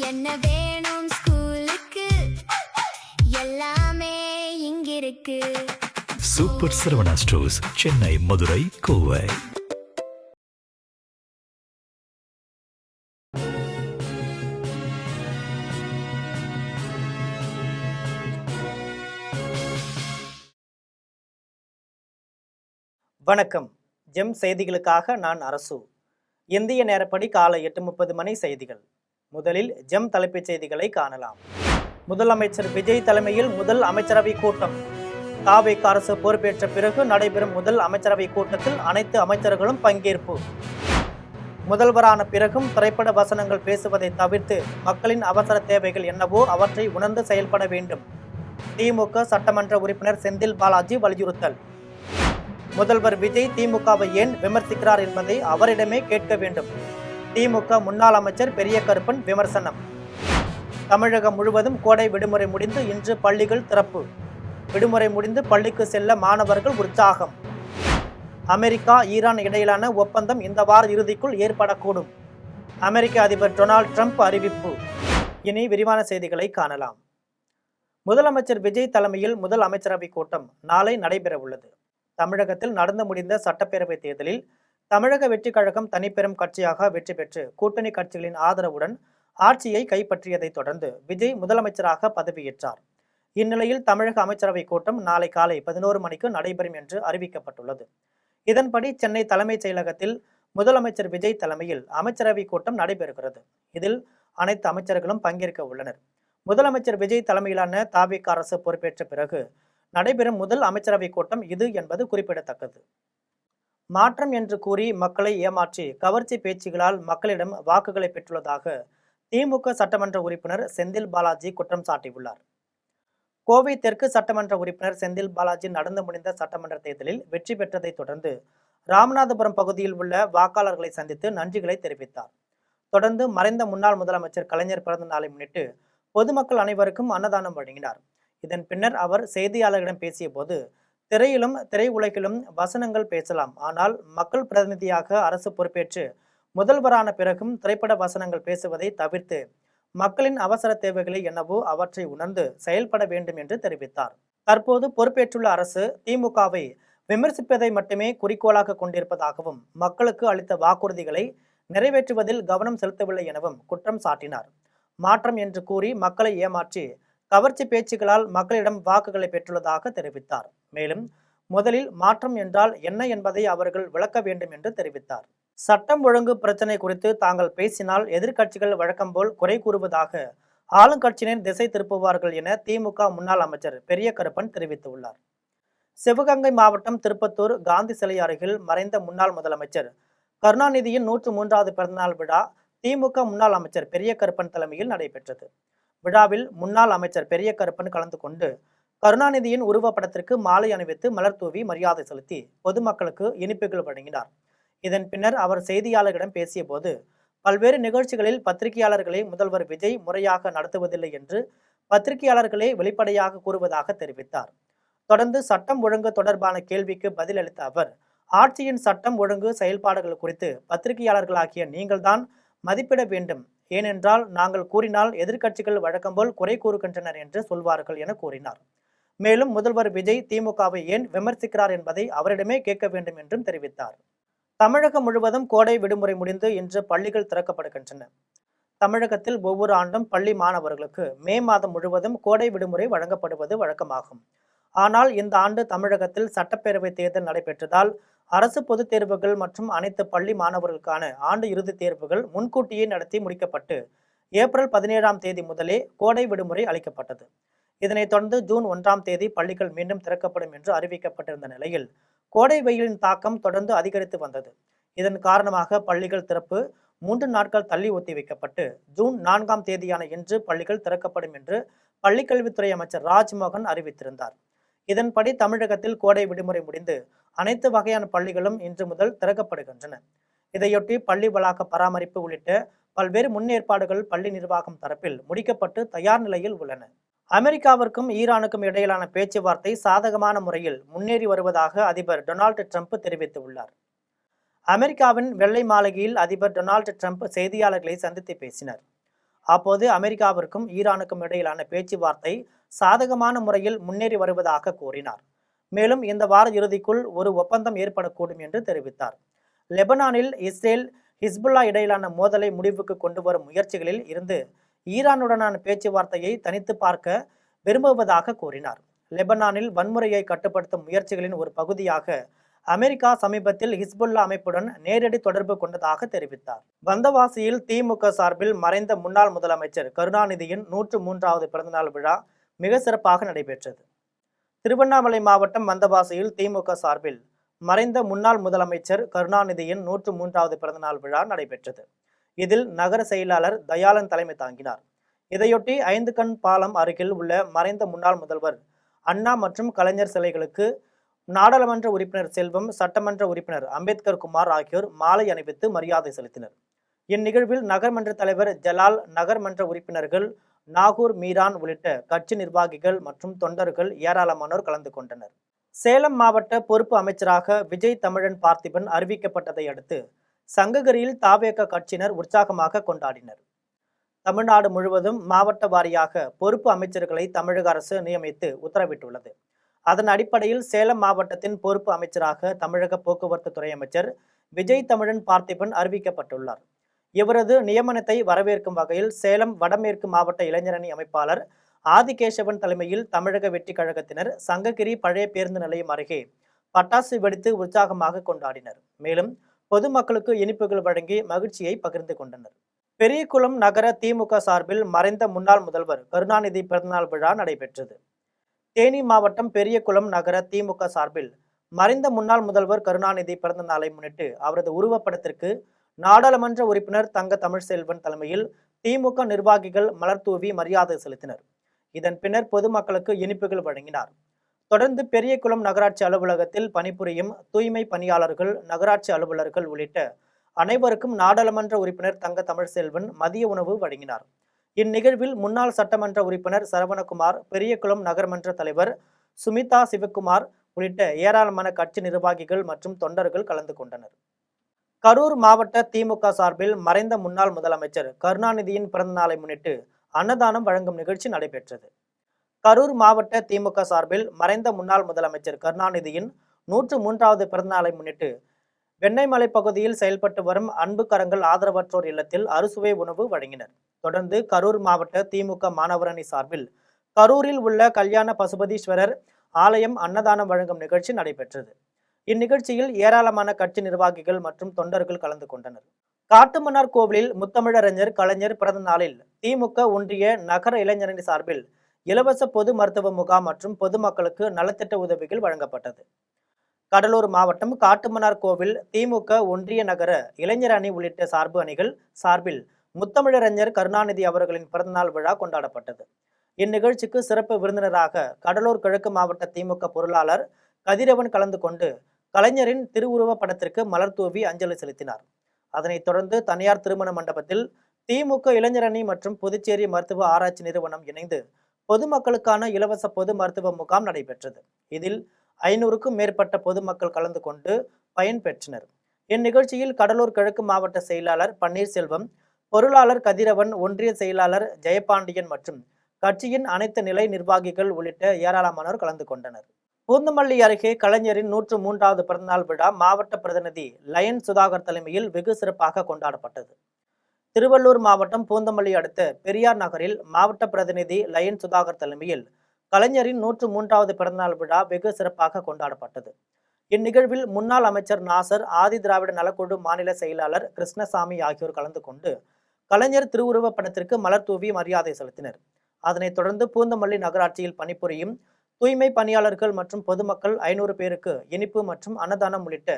என்ன வேணும் ஸ்கூலுக்கு எல்லாமே இங்கிருக்கு. Super Saravana stores, Chennai, Madurai, Kovai. வணக்கம். ஜெம் செய்திகளுக்காக நான் அரசு. இந்திய நேரப்படி காலை 8:30 மணி செய்திகள். முதலில் ஜெம் தலைப்புச் செய்திகளை காணலாம். முதலமைச்சர் விஜய் தலைமையில் முதல் அமைச்சரவை கூட்டம். தாவேக அரசு பொறுப்பேற்ற பிறகு நடைபெறும் முதல் அமைச்சரவை கூட்டத்தில் அனைத்து அமைச்சர்களும் பங்கேற்பு. முதல்வரான பிறகும் திரைப்பட வசனங்கள் பேசுவதை தவிர்த்து மக்களின் அவசர தேவைகள் என்னவோ அவற்றை உணர்ந்து செயல்பட வேண்டும். திமுக சட்டமன்ற உறுப்பினர் செந்தில் பாலாஜி வலியுறுத்தல். முதல்வர் விஜய் திமுகவை ஏன் விமர்சிக்கிறார் என்பதை அவரிடமே கேட்க வேண்டும். திமுக முன்னாள் அமைச்சர் பெரிய கருப்பன் விமர்சனம். தமிழகம் முழுவதும் கோடை விடுமுறை முடிந்து இன்று பள்ளிகள் திறப்பு. விடுமுறை முடிந்து பள்ளிக்கு செல்ல மாணவர்கள் உற்சாகம். அமெரிக்கா ஈரான் இடையிலான ஒப்பந்தம் இந்த வார இறுதிக்குள் ஏற்படக்கூடும். அமெரிக்க அதிபர் டொனால்ட் ட்ரம்ப் அறிவிப்பு. இனி விரிவான செய்திகளை காணலாம். முதலமைச்சர் விஜய் தலைமையில் முதல் அமைச்சரவை கூட்டம் நாளை நடைபெற உள்ளது. தமிழகத்தில் நடந்து முடிந்த சட்டப்பேரவை தேர்தலில் தமிழக வெற்றி கழகம் தனிப்பெரும் கட்சியாக வெற்றி பெற்று கூட்டணி கட்சிகளின் ஆதரவுடன் ஆட்சியை கைப்பற்றியதை தொடர்ந்து விஜய் முதலமைச்சராக பதவியேற்றார். இந்நிலையில் தமிழக அமைச்சரவை கூட்டம் நாளை காலை 11 மணிக்கு நடைபெறும் என்று அறிவிக்கப்பட்டுள்ளது. இதன்படி சென்னை தலைமைச் செயலகத்தில் முதலமைச்சர் விஜய் தலைமையில் அமைச்சரவை கூட்டம் நடைபெறுகிறது. இதில் அனைத்து அமைச்சர்களும் பங்கேற்க உள்ளனர். முதலமைச்சர் விஜய் தலைமையிலான தாவேக அரசு பொறுப்பேற்ற பிறகு நடைபெறும் முதல் அமைச்சரவை கூட்டம் இது என்பது குறிப்பிடத்தக்கது. மாற்றம் என்று கூறி மக்களை ஏமாற்றி கவர்ச்சி பேச்சுகளால் மக்களிடம் வாக்குகளை பெற்றுள்ளதாக திமுக சட்டமன்ற உறுப்பினர் செந்தில் பாலாஜி குற்றம் சாட்டியுள்ளார். கோவை தெற்கு சட்டமன்ற உறுப்பினர் செந்தில் பாலாஜி நடந்து முடிந்த சட்டமன்ற தேர்தலில் வெற்றி பெற்றதை தொடர்ந்து ராமநாதபுரம் பகுதியில் உள்ள வாக்காளர்களை சந்தித்து நன்றிகளை தெரிவித்தார். தொடர்ந்து மறைந்த முன்னாள் முதலமைச்சர் கலைஞர் பிறந்த நாளை முன்னிட்டு பொதுமக்கள் அனைவருக்கும் அன்னதானம் வழங்கினார். இதன் பின்னர் அவர் செய்தியாளர்களிடம் பேசிய போது, திரையிலும் திரையுலகிலும் வசனங்கள் பேசலாம், ஆனால் மக்கள் பிரதிநிதியாக அரசு பொறுப்பேற்று முதல்வரான பிறகும் திரைப்பட வசனங்கள் பேசுவதை தவிர்த்து மக்களின் அவசர தேவைகளை என்னவோ அவற்றை உணர்ந்து செயல்பட வேண்டும் என்று தெரிவித்தார். தற்போது பொறுப்பேற்றுள்ள அரசு திமுகவை விமர்சிப்பதை மட்டுமே குறிக்கோளாக கொண்டிருப்பதாகவும் மக்களுக்கு அளித்த வாக்குறுதிகளை நிறைவேற்றுவதில் கவனம் செலுத்தவில்லை எனவும் குற்றம் சாட்டினார். மாற்றம் என்று கூறி மக்களை ஏமாற்றி கவர்ச்சி பேச்சுகளால் மக்களிடம் வாக்குகளை பெற்றுள்ளதாக தெரிவித்தார். மேலும் முதலில் மாற்றம் என்றால் என்ன என்பதை அவர்கள் விளக்க வேண்டும் என்று தெரிவித்தார். சட்டம் ஒழுங்கு பிரச்சனை குறித்து தாங்கள் பேசினால் எதிர்க்கட்சிகள் வழக்கம் போல் குறை கூறுவதாக ஆளுங்கட்சியினர் திசை திருப்புவார்கள் என திமுக முன்னாள் அமைச்சர் பெரிய கருப்பன் தெரிவித்துள்ளார். சிவகங்கை மாவட்டம் திருப்பத்தூர் காந்தி சிலை அருகில் மறைந்த முன்னாள் முதலமைச்சர் கருணாநிதியின் 103வது பிறந்தநாள் விழா திமுக முன்னாள் அமைச்சர் பெரிய கருப்பன் தலைமையில் நடைபெற்றது. விழாவில் முன்னாள் அமைச்சர் பெரிய கருப்பன் கலந்து கொண்டு கருணாநிதியின் உருவப்படத்திற்கு மாலை அணிவித்து மலர் தூவி மரியாதை செலுத்தி பொதுமக்களுக்கு இனிப்புகள் வழங்கினார். இதன் பின்னர் அவர் செய்தியாளர்களிடம் பேசிய போது, பல்வேறு நிகழ்ச்சிகளில் பத்திரிகையாளர்களை முதல்வர் விஜய் முறையாக நடத்துவதில்லை என்று பத்திரிகையாளர்களே வெளிப்படையாக கூறுவதாக தெரிவித்தார். தொடர்ந்து சட்டம் ஒழுங்கு தொடர்பான கேள்விக்கு பதிலளித்த அவர், ஆட்சியின் சட்டம் ஒழுங்கு செயல்பாடுகள் குறித்து பத்திரிகையாளர்களாகிய நீங்கள்தான் மதிப்பிட வேண்டும். ஏனென்றால் நாங்கள் கூறினால் எதிர்க்கட்சிகள் வழக்கம்போல் குறை கூறுகின்றனர் என்று சொல்வார்கள் என கூறினார். மேலும் முதல்வர் விஜய் திமுகவை ஏன் விமர்சிக்கிறார் என்பதை அவரிடமே கேட்க வேண்டும் என்றும் தெரிவித்தார். தமிழகம் முழுவதும் கோடை விடுமுறை முடிந்து இன்று பள்ளிகள் திறக்கப்படுகின்றன. தமிழகத்தில் ஒவ்வொரு ஆண்டும் பள்ளி மாணவர்களுக்கு மே மாதம் முழுவதும் கோடை விடுமுறை வழங்கப்படுவது வழக்கமாகும். ஆனால் இந்த ஆண்டு தமிழகத்தில் சட்டப்பேரவை தேர்தல் நடைபெற்றதால் அரசு பொதுத் தேர்வுகள் மற்றும் அனைத்து பள்ளி மாணவர்களுக்கான ஆண்டு இறுதித் தேர்வுகள் முன்கூட்டியே நடத்தி முடிக்கப்பட்டு ஏப்ரல் 17ஆம் தேதி முதலே கோடை விடுமுறை அளிக்கப்பட்டது. இதனைத் தொடர்ந்து ஜூன் 1ஆம் தேதி பள்ளிகள் மீண்டும் திறக்கப்படும் என்று அறிவிக்கப்பட்டிருந்த நிலையில் கோடை வெயிலின் தாக்கம் தொடர்ந்து அதிகரித்து வந்தது. இதன் காரணமாக பள்ளிகள் திறப்பு 3 நாட்கள் தள்ளி ஒத்திவைக்கப்பட்டு ஜூன் 4ஆம் தேதியான இன்று பள்ளிகள் திறக்கப்படும் என்று பள்ளிக்கல்வித்துறை அமைச்சர் ராஜ்மோகன் அறிவித்திருந்தார். இதன்படி தமிழகத்தில் கோடை விடுமுறை முடிந்து அனைத்து வகையான பள்ளிகளும் இன்று முதல் திறக்கப்படுகின்றன. இதையொட்டி பள்ளி வளாக பராமரிப்பு உள்ளிட்ட பல்வேறு முன்னேற்பாடுகள் பள்ளி நிர்வாகம் தரப்பில் முடிக்கப்பட்டு தயார் நிலையில் உள்ளன. அமெரிக்காவிற்கும் ஈரானுக்கும் இடையிலான பேச்சுவார்த்தை சாதகமான முறையில் முன்னேறி வருவதாக அதிபர் டொனால்டு ட்ரம்ப் தெரிவித்துள்ளார். அமெரிக்காவின் வெள்ளை மாளிகையில் அதிபர் டொனால்டு ட்ரம்ப் செய்தியாளர்களை சந்தித்து பேசினார். அப்போது அமெரிக்காவிற்கும் ஈரானுக்கும் இடையிலான பேச்சுவார்த்தை சாதகமான முறையில் முன்னேறி வருவதாக கூறினார். மேலும் இந்த வார இறுதிக்குள் ஒரு ஒப்பந்தம் ஏற்படக்கூடும் என்று தெரிவித்தார். லெபனானில் இஸ்ரேல் ஹிஸ்புல்லா இடையிலான மோதலை முடிவுக்கு கொண்டு வரும் முயற்சிகளில் இருந்து ஈரானுடனான பேச்சுவார்த்தையை தனித்து பார்க்க விரும்புவதாக கூறினார். லெபனானில் வன்முறையை கட்டுப்படுத்தும் முயற்சிகளின் ஒரு பகுதியாக அமெரிக்கா சமீபத்தில் ஹிஸ்புல்லா அமைப்புடன் நேரடி தொடர்பு கொண்டதாக தெரிவித்தார். வந்தவாசியில் திமுக சார்பில் மறைந்த முன்னாள் முதலமைச்சர் கருணாநிதியின் 103வது பிறந்தநாள் விழா மிக சிறப்பாக நடைபெற்றது. திருவண்ணாமலை மாவட்டம் வந்தவாசியில் திமுக சார்பில் மறைந்த முன்னாள் முதலமைச்சர் கருணாநிதியின் 103வது பிறந்தநாள் விழா நடைபெற்றது. இதில் நகர செயலாளர் தயாளன் தலைமை தாங்கினார். இதையொட்டி 5 கண் பாலம் அருகில் உள்ள மறைந்த முன்னாள் முதல்வர் அண்ணா மற்றும் கலைஞர் சிலைகளுக்கு நாடாளுமன்ற உறுப்பினர் செல்வம், சட்டமன்ற உறுப்பினர் அம்பேத்கர் குமார் ஆகியோர் மாலை அணிவித்து மரியாதை செலுத்தினர். இந்நிகழ்வில் நகர்மன்ற தலைவர் ஜலால், நகர்மன்ற உறுப்பினர்கள் நாகூர், மீரான் உள்ளிட்ட கட்சி நிர்வாகிகள் மற்றும் தொண்டர்கள் ஏராளமானோர் கலந்து கொண்டனர். சேலம் மாவட்ட பொறுப்பு அமைச்சராக விஜய் தமிழன் பார்த்திபன் அறிவிக்கப்பட்டதை அடுத்து சங்ககிரியில் தாவேக கட்சியினர் உற்சாகமாக கொண்டாடினர். தமிழ்நாடு முழுவதும் மாவட்ட வாரியாக பொறுப்பு அமைச்சர்களை தமிழக அரசு நியமித்து உத்தரவிட்டுள்ளது. அதன் அடிப்படையில் சேலம் மாவட்டத்தின் பொறுப்பு அமைச்சராக தமிழக போக்குவரத்து துறை அமைச்சர் விஜய் தமிழன் பார்த்திபன் அறிவிக்கப்பட்டுள்ளார். இவரது நியமனத்தை வரவேற்கும் வகையில் சேலம் வடமேற்கு மாவட்ட இளைஞரணி அமைப்பாளர் ஆதிகேசவன் தலைமையில் தமிழக வெற்றி கழகத்தினர் சங்ககிரி பழைய பேருந்து நிலையம் அருகே பட்டாசு வெடித்து உற்சாகமாக கொண்டாடினர். மேலும் பொதுமக்களுக்கு இனிப்புகள் வழங்கி மகிழ்ச்சியை பகிர்ந்து கொண்டனர். பெரியகுளம் நகர திமுக சார்பில் மறைந்த முன்னாள் முதல்வர் கருணாநிதி பிறந்தநாள் விழா நடைபெற்றது. தேனி மாவட்டம் பெரியகுளம் நகர திமுக சார்பில் மறைந்த முன்னாள் முதல்வர் கருணாநிதி பிறந்த நாளை முன்னிட்டு அவரது உருவப்படத்திற்கு நாடாளுமன்ற உறுப்பினர் தங்க தமிழ்செல்வன் தலைமையில் திமுக நிர்வாகிகள் மலர் தூவி மரியாதை செலுத்தினர். இதன் பின்னர் பொதுமக்களுக்கு இனிப்புகள் வழங்கினார். தொடர்ந்து பெரியகுளம் நகராட்சி அலுவலகத்தில் பணிபுரியும் தூய்மை பணியாளர்கள், நகராட்சி அலுவலர்கள் உள்ளிட்ட அனைவருக்கும் நாடாளுமன்ற உறுப்பினர் தங்க தமிழ்செல்வன் மதிய உணவு வழங்கினார். இந்நிகழ்வில் முன்னாள் சட்டமன்ற உறுப்பினர் சரவணகுமார், பெரியகுளம் நகர்மன்ற தலைவர் சுமிதா சிவக்குமார் உள்ளிட்ட ஏராளமான கட்சி நிர்வாகிகள் மற்றும் தொண்டர்கள் கலந்து கொண்டனர். கரூர் மாவட்ட திமுக சார்பில் மறைந்த முன்னாள் முதலமைச்சர் கருணாநிதியின் பிறந்த நாளை முன்னிட்டு அன்னதானம் வழங்கும் நிகழ்ச்சி நடைபெற்றது. கரூர் மாவட்ட திமுக சார்பில் மறைந்த முன்னாள் முதலமைச்சர் கருணாநிதியின் 103வது பிறந்த நாளை முன்னிட்டு வெண்ணெய்மலை பகுதியில் செயல்பட்டு வரும் அன்பு கரங்கள் ஆதரவற்றோர் இல்லத்தில் அறுசுவை உணவு வழங்கினர். தொடர்ந்து கரூர் மாவட்ட திமுக மாணவரணி சார்பில் கரூரில் உள்ள கல்யாண பசுபதீஸ்வரர் ஆலயம் அன்னதானம் வழங்கும் நிகழ்ச்சி நடைபெற்றது. இந்நிகழ்ச்சியில் ஏராளமான கட்சி நிர்வாகிகள் மற்றும் தொண்டர்கள் கலந்து கொண்டனர். காட்டுமன்னார் கோவிலில் முத்தமிழறிஞர் கலைஞர் பிறந்த நாளில் திமுக ஒன்றிய நகர இளைஞரணி சார்பில் இலவச பொது மருத்துவ முகாம் மற்றும் பொதுமக்களுக்கு நலத்திட்ட உதவிகள் வழங்கப்பட்டது. கடலூர் மாவட்டம் காட்டுமன்னார் கோவில் திமுக ஒன்றிய நகர இளைஞர் அணி உள்ளிட்ட சார்பு அணிகள் சார்பில் முத்தமிழறிஞர் கருணாநிதி அவர்களின் பிறந்தநாள் விழா கொண்டாடப்பட்டது. இந்நிகழ்ச்சிக்கு சிறப்பு விருந்தினராக கடலூர் கிழக்கு மாவட்ட திமுக பொருளாளர் கதிரவன் கலந்து கொண்டு கலைஞரின் திருவுருவ படத்திற்கு மலர் தூவி அஞ்சலி செலுத்தினார். அதனைத் தொடர்ந்து தனியார் திருமண மண்டபத்தில் திமுக இளைஞரணி மற்றும் புதுச்சேரி மருத்துவ ஆராய்ச்சி நிறுவனம் இணைந்து பொதுமக்களுக்கான இலவச பொது மருத்துவ முகாம் நடைபெற்றது. இதில் 500க்கும் மேற்பட்ட பொதுமக்கள் கலந்து கொண்டு பயன்பெற்றனர். இந்நிகழ்ச்சியில் கடலூர் கிழக்கு மாவட்ட செயலாளர் பன்னீர்செல்வம், பொருளாளர் கதிரவன், ஒன்றிய செயலாளர் ஜெயபாண்டியன் மற்றும் கட்சியின் அனைத்து நிலை நிர்வாகிகள் உள்ளிட்ட ஏராளமானோர் கலந்து கொண்டனர். பூந்தமல்லி அருகே கலைஞரின் 103வது பிறந்தநாள் விழா மாவட்ட பிரதிநிதி லயன் சுதாகர் தலைமையில் வெகு சிறப்பாக கொண்டாடப்பட்டது. திருவள்ளூர் மாவட்டம் பூந்தமல்லி அடுத்த பெரியார் நகரில் மாவட்ட பிரதிநிதி லயன் சுதாகர் தலைமையில் கலைஞரின் 103வது பிறந்தநாள் விழா வெகு சிறப்பாக கொண்டாடப்பட்டது. இந்நிகழ்வில் முன்னாள் அமைச்சர் நாசர், ஆதி திராவிட நலக்குழு மாநில செயலாளர் கிருஷ்ணசாமி ஆகியோர் கலந்து கொண்டு கலைஞர் திருவுருவ படத்திற்கு மலர் தூவி மரியாதை செலுத்தினர். அதனைத் தொடர்ந்து பூந்தமல்லி நகராட்சியில் பணிபுரியும் தூய்மை பணியாளர்கள் மற்றும் பொதுமக்கள் 500 பேருக்கு இனிப்பு மற்றும் அன்னதானம் உள்ளிட்ட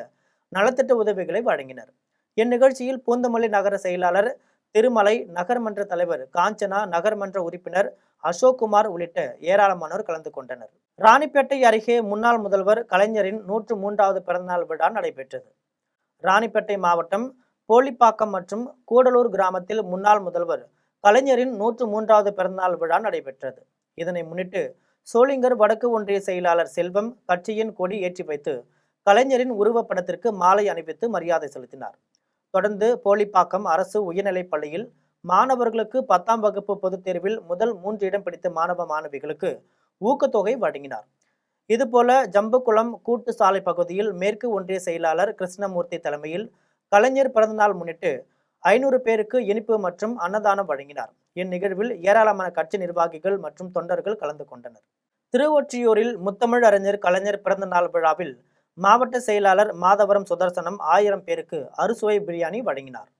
நலத்திட்ட உதவிகளை வழங்கினர். இந்நிகழ்ச்சியில் பூந்தமல்லி நகர செயலாளர் திருமலை, நகர்மன்ற தலைவர் காஞ்சனா, நகர்மன்ற உறுப்பினர் அசோக்குமார் உள்ளிட்ட ஏராளமானோர் கலந்து கொண்டனர். ராணிப்பேட்டை அருகே முன்னாள் முதல்வர் கலைஞரின் 103வது பிறந்தநாள் விழா நடைபெற்றது. ராணிப்பேட்டை மாவட்டம் போலிப்பாக்கம் மற்றும் கூடலூர் கிராமத்தில் முன்னாள் முதல்வர் கலைஞரின் 103வது பிறந்தநாள் விழா நடைபெற்றது. இதனை முன்னிட்டு சோளிங்கர் வடக்கு ஒன்றிய செயலாளர் செல்வம் கட்சியின் கொடி ஏற்றி வைத்து கலைஞரின் உருவப்படத்திற்கு மாலை அணிவித்து மரியாதை செலுத்தினார். தொடர்ந்து போலிப்பாக்கம் அரசு உயர்நிலைப் பள்ளியில் மாணவர்களுக்கு 10ஆம் வகுப்பு பொதுத் தேர்வில் முதல் 3 இடம் பிடித்த மாணவ மாணவிகளுக்கு ஊக்கத்தொகை வழங்கினார். இதுபோல ஜம்புகுளம் கூட்டு சாலை பகுதியில் மேற்கு ஒன்றிய செயலாளர் கிருஷ்ணமூர்த்தி தலைமையில் கலைஞர் பிறந்தநாள் முன்னிட்டு 500 பேருக்கு இனிப்பு மற்றும் அன்னதானம் வழங்கினார். இந்நிகழ்வில் ஏராளமான கட்சி நிர்வாகிகள் மற்றும் தொண்டர்கள் கலந்து கொண்டனர். திருவொற்றியூரில் முத்தமிழ் அறிஞர் கலைஞர் பிறந்தநாள் விழாவில் மாவட்ட செயலாளர் மாதவரம் சுதர்சனம் 1000 பேருக்கு அறுசுவை பிரியாணி வழங்கினார்.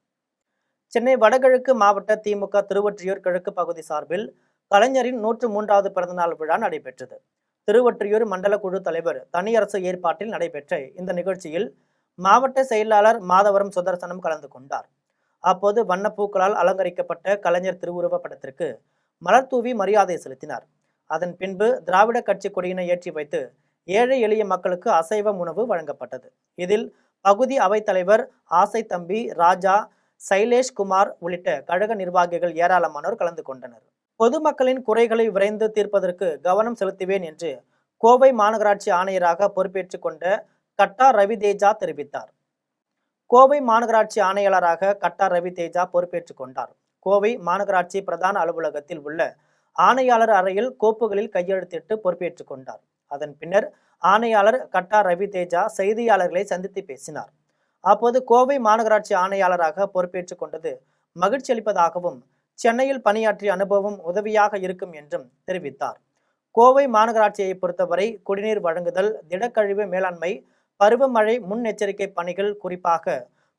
சென்னை வடகிழக்கு மாவட்ட திமுக திருவொற்றியூர் கிழக்கு பகுதி சார்பில் கலைஞரின் 103வது பிறந்தநாள் விழா நடைபெற்றது. திருவொற்றியூர் மண்டல குழு தலைவர் தனியரசு ஏற்பாட்டில் நடைபெற்ற இந்த நிகழ்ச்சியில் மாவட்ட செயலாளர் மாதவரம் சுதர்சனம் கலந்து கொண்டார். அப்போது வண்ணப்பூக்களால் அலங்கரிக்கப்பட்ட கலைஞர் திருவுருவ படத்திற்கு மலர் தூவி மரியாதை செலுத்தினார். அதன் பின்பு திராவிட கட்சி கொடியினை ஏற்றி வைத்து ஏழை எளிய மக்களுக்கு அசைவ உணவு வழங்கப்பட்டது. இதில் பகுதி அவைத்தலைவர் ஆசை தம்பி, ராஜா, சைலேஷ் குமார் உள்ளிட்ட கழக நிர்வாகிகள் ஏராளமானோர் கலந்து கொண்டனர். பொதுமக்களின் குறைகளை விரைந்து தீர்ப்பதற்கு கவனம் செலுத்துவேன் என்று கோவை மாநகராட்சி ஆணையராக பொறுப்பேற்றுக் கொண்ட கட்டா ரவி தேஜா தெரிவித்தார். கோவை மாநகராட்சி ஆணையாளராக கட்டா ரவி தேஜா பொறுப்பேற்றுக் கொண்டார். கோவை மாநகராட்சி பிரதான அலுவலகத்தில் உள்ள ஆணையாளர் அறையில் கோப்புகளில் கையெழுத்திட்டு பொறுப்பேற்றுக் கொண்டார். அதன் பின்னர் ஆணையாளர் கட்டா ரவி தேஜா செய்தியாளர்களை சந்தித்து பேசினார். அப்போது கோவை மாநகராட்சி ஆணையாளராக பொறுப்பேற்றுக் கொண்டது மகிழ்ச்சி அளிப்பதாகவும் சென்னையில் பணியாற்றிய அனுபவம் உதவியாக இருக்கும் என்றும் தெரிவித்தார். கோவை மாநகராட்சியை பொறுத்தவரை குடிநீர் வழங்குதல், திடக்கழிவு மேலாண்மை, பருவமழை முன்னெச்சரிக்கை பணிகள், குறிப்பாக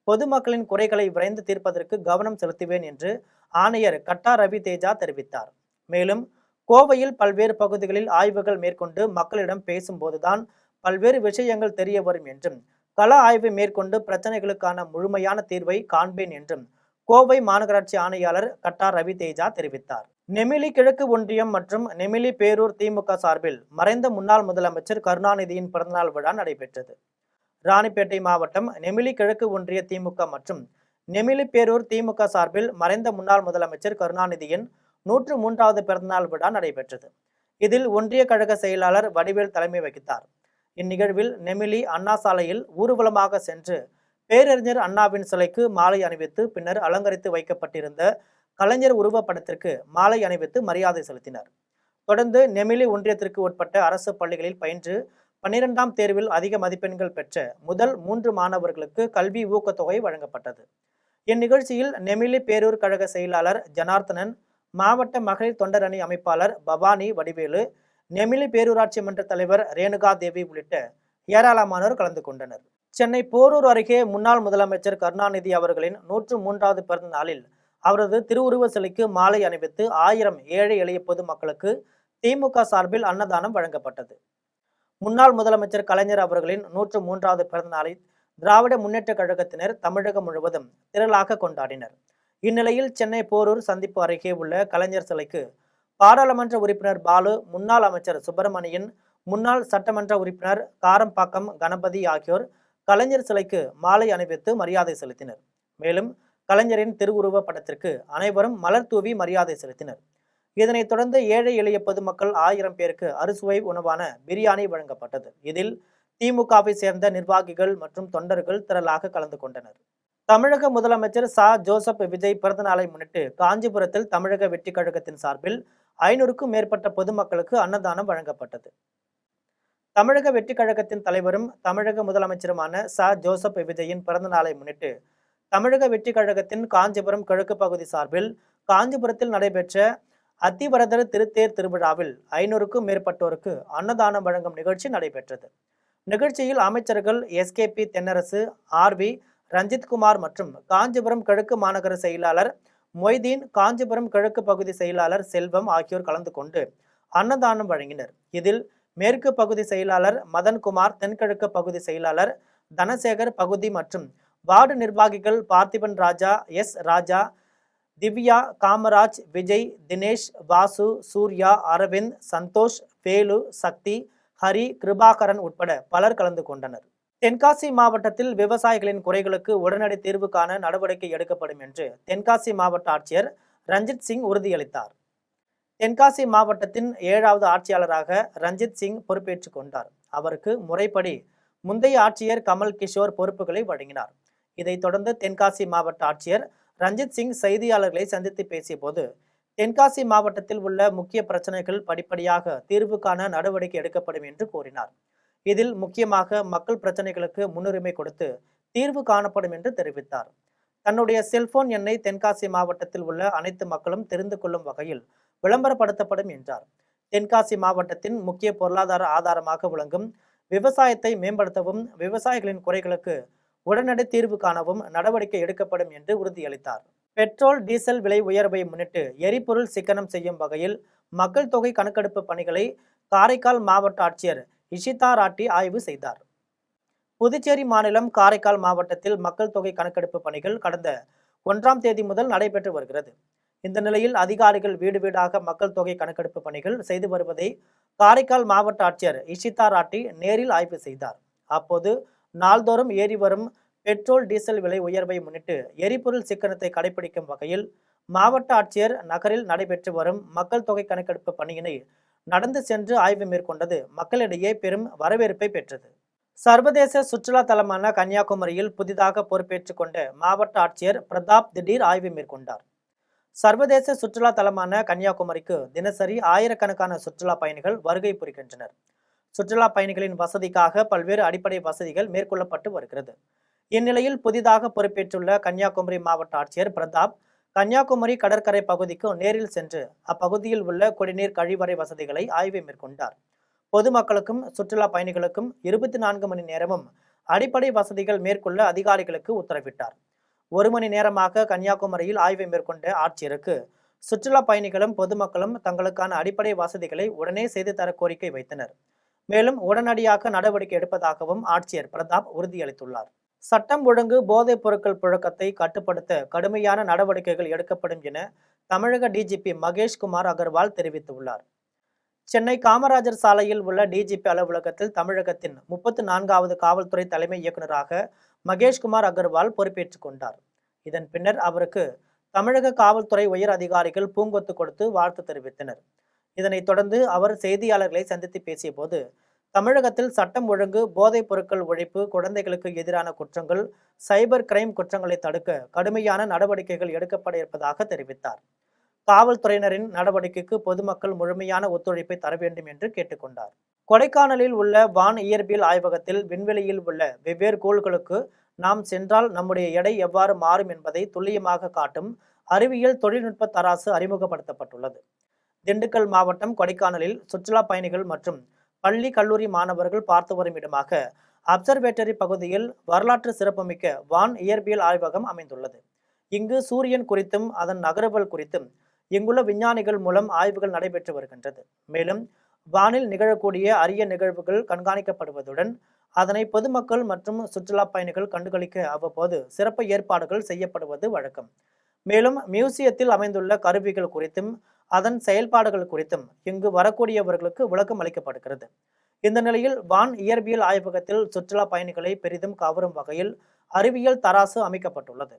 பொதுமக்களின் குறைகளை விரைந்து தீர்ப்பதற்கு கவனம் செலுத்துவேன் என்று ஆணையர் கட்டா ரவி தேஜா தெரிவித்தார். மேலும் கோவையில் பல்வேறு பகுதிகளில் ஆய்வுகள் மேற்கொண்டு மக்களிடம் பேசும்போதுதான் பல்வேறு விஷயங்கள் தெரிய வரும் என்றும், கள ஆய்வு மேற்கொண்டு பிரச்சனைகளுக்கான முழுமையான தீர்வை காண்பேன் என்றும் கோவை மாநகராட்சி ஆணையாளர் கட்டா ரவி தேஜா தெரிவித்தார். நெமிலி கிழக்கு ஒன்றியம் மற்றும் நெமிலி பேரூர் திமுக சார்பில் மறைந்த முன்னாள் முதலமைச்சர் கருணாநிதியின் பிறந்தநாள் விழா நடைபெற்றது. ராணிப்பேட்டை மாவட்டம் நெமிலி கிழக்கு ஒன்றிய திமுக மற்றும் நெமிலி பேரூர் திமுக சார்பில் மறைந்த முன்னாள் முதலமைச்சர் கருணாநிதியின் 103வது பிறந்தநாள் விழா நடைபெற்றது. இதில் ஒன்றிய கழக செயலாளர் வடிவேல் தலைமை வகித்தார். இந்நிகழ்வில் நெமிலி அண்ணா சாலையில் ஊர்வலமாக சென்று பேரறிஞர் அண்ணாவின் சிலைக்கு மாலை அணிவித்து பின்னர் அலங்கரித்து வைக்கப்பட்டிருந்த கலைஞர் உருவப்படத்திற்கு மாலை அணிவித்து மரியாதை செலுத்தினர். தொடர்ந்து நெமிலி ஒன்றியத்திற்கு உட்பட்ட அரசு பள்ளிகளில் பயின்று 12ஆம் தேர்வில் அதிக மதிப்பெண்கள் பெற்ற முதல் 3 மாணவர்களுக்கு கல்வி ஊக்கத்தொகை வழங்கப்பட்டது. இந்நிகழ்ச்சியில் நெமிலி பேரூர் கழக செயலாளர் ஜனார்த்தனன், மாவட்ட மகளிர் தொண்டர் அணி அமைப்பாளர் பவானி வடிவேலு, நெமிலி பேரூராட்சி மன்ற தலைவர் ரேணுகா தேவி உள்ளிட்ட ஏராளமானோர் கலந்து கொண்டனர். சென்னை போரூர் அருகே முன்னாள் முதலமைச்சர் கருணாநிதி அவர்களின் 103வது பிறந்த நாளில் அவரது திருவுருவ சிலைக்கு மாலை அணிவித்து 1000 ஏழை எளிய பொதுமக்களுக்கு திமுக சார்பில் அன்னதானம் வழங்கப்பட்டது. முன்னாள் முதலமைச்சர் கலைஞர் அவர்களின் 103வது பிறந்த நாளை திராவிட முன்னேற்ற கழகத்தினர் தமிழகம் முழுவதும் திரளாக கொண்டாடினர். இந்நிலையில் சென்னை போரூர் சந்திப்பு அருகே உள்ள கலைஞர் சிலைக்கு பாராளுமன்ற உறுப்பினர் பாலு, முன்னாள் அமைச்சர் சுப்பிரமணியன், முன்னாள் சட்டமன்ற உறுப்பினர் காரம்பாக்கம் கணபதி ஆகியோர் கலைஞர் சிலைக்கு மாலை அணிவித்து மரியாதை செலுத்தினர். மேலும் கலைஞரின் திருவுருவ படத்திற்கு அனைவரும் மலர் தூவி மரியாதை செலுத்தினர். இதனைத் தொடர்ந்து ஏழை எளிய பொதுமக்கள் 1000 பேருக்கு அறுசுவை உணவான பிரியாணி வழங்கப்பட்டது. இதில் திமுகவை சேர்ந்த நிர்வாகிகள் மற்றும் தொண்டர்கள் திரளாக கலந்து கொண்டனர். தமிழக முதலமைச்சர் ச. ஜோசப் விஜய் பிறந்த நாளை முன்னிட்டு காஞ்சிபுரத்தில் தமிழக வெற்றி கழகத்தின் சார்பில் 500க்கும் மேற்பட்ட பொதுமக்களுக்கு அன்னதானம் வழங்கப்பட்டது. தமிழக வெற்றி கழகத்தின் தலைவரும் தமிழக முதலமைச்சருமான ச. ஜோசப் விஜயின் பிறந்த நாளை முன்னிட்டு தமிழக வெற்றி கழகத்தின் காஞ்சிபுரம் கிழக்கு பகுதி சார்பில் காஞ்சிபுரத்தில் நடைபெற்ற அத்திவரதர் திருத்தேர் திருவிழாவில் 500க்கும் மேற்பட்டோருக்கு அன்னதானம் வழங்கும் நிகழ்ச்சி நடைபெற்றது. நிகழ்ச்சியில் அமைச்சர்கள் எஸ்கேபி தென்னரசு, ஆர்வி ரஞ்சித்குமார் மற்றும் காஞ்சிபுரம் கிழக்கு மாநகர செயலாளர் மொய்தீன், காஞ்சிபுரம் கிழக்கு பகுதி செயலாளர் செல்வம் ஆகியோர் கலந்து கொண்டு அன்னதானம் வழங்கினர். இதில் மேற்கு பகுதி செயலாளர் மதன்குமார், தென்கிழக்கு பகுதி செயலாளர் தனசேகர் பகுதி மற்றும் வார்டு நிர்வாகிகள் பார்த்திபன் ராஜா, எஸ். ராஜா, திவ்யா, காமராஜ், விஜய், தினேஷ், வாசு, சூர்யா, அரவிந்த், சந்தோஷ், வேலு, சக்தி, ஹரி, கிருபாகரன் உட்பட பலர் கலந்து கொண்டனர். தென்காசி மாவட்டத்தில் விவசாயிகளின் குறைகளுக்கு உடனடி தீர்வு காண நடவடிக்கை எடுக்கப்படும் என்று தென்காசி மாவட்ட ஆட்சியர் ரஞ்சித் சிங் உறுதியளித்தார். தென்காசி மாவட்டத்தின் 7வது ஆட்சியாளராக ரஞ்சித் சிங் பொறுப்பேற்றுக் கொண்டார். அவருக்கு முறைப்படி முந்தைய ஆட்சியர் கமல் கிஷோர் பொறுப்புகளை வழங்கினார். இதைத் தொடர்ந்து தென்காசி மாவட்ட ஆட்சியர் ரஞ்சித் சிங் செய்தியாளர்களை சந்தித்து பேசிய போது, தென்காசி மாவட்டத்தில் உள்ள முக்கிய பிரச்சனைகள் படிப்படியாக தீர்வு காண நடவடிக்கை எடுக்கப்படும் என்று கூறினார். இதில் முக்கியமாக மக்கள் பிரச்சனைகளுக்கு முன்னுரிமை கொடுத்து தீர்வு காணப்படும் என்று தெரிவித்தார். தன்னுடைய செல்போன் எண்ணை தென்காசி மாவட்டத்தில் உள்ள அனைத்து மக்களும் தெரிந்து கொள்ளும் வகையில் விளம்பரப்படுத்தப்படும் என்றார். தென்காசி மாவட்டத்தின் முக்கிய பொருளாதார ஆதாரமாக விளங்கும் விவசாயத்தை மேம்படுத்தவும், விவசாயிகளின் குறைகளுக்கு உடனடி தீர்வு காணவும் நடவடிக்கை எடுக்கப்படும் என்று உறுதியளித்தார். பெட்ரோல், டீசல் விலை உயர்வை முன்னிட்டு எரிபொருள் சிக்கனம் செய்யும் வகையில் மக்கள் தொகை கணக்கெடுப்பு பணிகளை காரைக்கால் மாவட்ட ஆட்சியர் இஷிதா ராட்டி ஆய்வு செய்தார். புதுச்சேரி மாநிலம் காரைக்கால் மாவட்டத்தில் மக்கள் தொகை கணக்கெடுப்பு பணிகள் கடந்த 1ஆம் தேதி முதல் நடைபெற்று வருகிறது. இந்த நிலையில் அதிகாரிகள் வீடு வீடாக மக்கள் தொகை கணக்கெடுப்பு பணிகள் செய்து வருவதை காரைக்கால் மாவட்ட ஆட்சியர் இஷிதா ராட்டி நேரில் ஆய்வு செய்தார். அப்போது நாள்தோறும் ஏறி வரும் பெட்ரோல், டீசல் விலை உயர்வை முன்னிட்டு எரிபொருள் சிக்கனத்தை கடைபிடிக்கும் வகையில் மாவட்ட ஆட்சியர் நகரில் நடைபெற்று வரும் மக்கள் தொகை கணக்கெடுப்பு பணியினை நடந்து சென்று ஆய்வு மேற்கொண்டது மக்களிடையே பெரும் வரவேற்பை பெற்றது. சர்வதேச சுற்றுலா தலமான கன்னியாகுமரியில் புதிதாக பொறுப்பேற்றுக் கொண்ட மாவட்ட ஆட்சியர் பிரதாப் திடீர் ஆய்வு மேற்கொண்டார். சர்வதேச சுற்றுலா தலமான கன்னியாகுமரிக்கு தினசரி ஆயிரக்கணக்கான சுற்றுலா பயணிகள் வருகை புரிகின்றனர். சுற்றுலா பயணிகளின் வசதிக்காக பல்வேறு அடிப்படை வசதிகள் மேற்கொள்ளப்பட்டு வருகிறது. இந்நிலையில் புதிதாக பொறுப்பேற்றுள்ள கன்னியாகுமரி மாவட்ட ஆட்சியர் பிரதாப் கன்னியாகுமரி கடற்கரை பகுதிக்கு நேரில் சென்று அப்பகுதியில் உள்ள குடிநீர், கழிவறை வசதிகளை ஆய்வு மேற்கொண்டார். பொதுமக்களுக்கும் சுற்றுலா பயணிகளுக்கும் 24 மணி நேரமும் அடிப்படை வசதிகள் மேற்கொள்ள அதிகாரிகளுக்கு உத்தரவிட்டார். 1 மணி நேரமாக கன்னியாகுமரியில் ஆய்வை மேற்கொண்ட ஆட்சியருக்கு சுற்றுலா பயணிகளும் பொதுமக்களும் தங்களுக்கான அடிப்படை வசதிகளை உடனே செய்து தர கோரிக்கை வைத்தனர். மேலும் உடனடியாக நடவடிக்கை எடுப்பதாகவும் ஆட்சியர் பிரதாப் உறுதியளித்துள்ளார். சட்டம் ஒழுங்கு, போதைப் பொருட்கள் புழக்கத்தை கட்டுப்படுத்த கடுமையான நடவடிக்கைகள் எடுக்கப்படும் என தமிழக டிஜிபி மகேஷ்குமார் அகர்வால் தெரிவித்துள்ளார். சென்னை காமராஜர் சாலையில் உள்ள டிஜிபி அலுவலகத்தில் தமிழகத்தின் 34வது காவல்துறை தலைமை இயக்குநராக மகேஷ்குமார் அகர்வால் பொறுப்பேற்றுக் கொண்டார். இதன் பின்னர் அவருக்கு தமிழக காவல்துறை உயர் அதிகாரிகள் பூங்கொத்து கொடுத்து வாழ்த்து தெரிவித்தனர். இதனைத் தொடர்ந்து அவர் செய்தியாளர்களை சந்தித்து பேசிய போது, தமிழகத்தில் சட்டம் ஒழுங்கு, போதைப் பொருட்கள் ஒழிப்பு, குழந்தைகளுக்கு எதிரான குற்றங்கள், சைபர் கிரைம் குற்றங்களை தடுக்க கடுமையான நடவடிக்கைகள் எடுக்கப்பட இருப்பதாக தெரிவித்தார். காவல்துறையினரின் நடவடிக்கைக்கு பொதுமக்கள் முழுமையான ஒத்துழைப்பை தர வேண்டும் என்று கேட்டுக்கொண்டார். கொடைக்கானலில் உள்ள வான் இயற்பியல் ஆய்வகத்தில் விண்வெளியில் உள்ள வெவ்வேறு கோள்களுக்கு நாம் சென்றால் நம்முடைய எடை எவ்வாறு மாறும் என்பதை துல்லியமாக காட்டும் அறிவியல் தொழில்நுட்ப தராசு அறிமுகப்படுத்தப்பட்டுள்ளது. திண்டுக்கல் மாவட்டம் கொடைக்கானலில் சுற்றுலா பயணிகள் மற்றும் பள்ளி, கல்லூரி மாணவர்கள் பார்த்து வரும் இடமாக அப்சர்வேட்டரி பகுதியில் வரலாற்று சிறப்புமிக்க வான் இயற்பியல் ஆய்வகம் அமைந்துள்ளது. இங்கு சூரியன் குறித்தும் அதன் நகர்வுகள் குறித்தும் இங்குள்ள விஞ்ஞானிகள் மூலம் ஆய்வுகள் நடைபெற்று வருகின்றது. மேலும் வானில் நிகழக்கூடிய அரிய நிகழ்வுகள் கண்காணிக்கப்படுவதுடன் அதனை பொதுமக்கள் மற்றும் சுற்றுலா பயணிகள் கண்டுகளிக்க அவ்வப்போது சிறப்பு ஏற்பாடுகள் செய்யப்படுவது வழக்கம். மேலும் மியூசியத்தில் அமைந்துள்ள கருவிகள் குறித்தும் அதன் செயல்பாடுகள் குறித்தும் இங்கு வரக்கூடியவர்களுக்கு விளக்கம் அளிக்கப்படுகிறது. இந்த நிலையில் வான் இயற்பியல் ஆய்வகத்தில் சுற்றுலா பயணிகளை பெரிதும் கவரும் வகையில் அறிவியல் தராசு அமைக்கப்பட்டுள்ளது.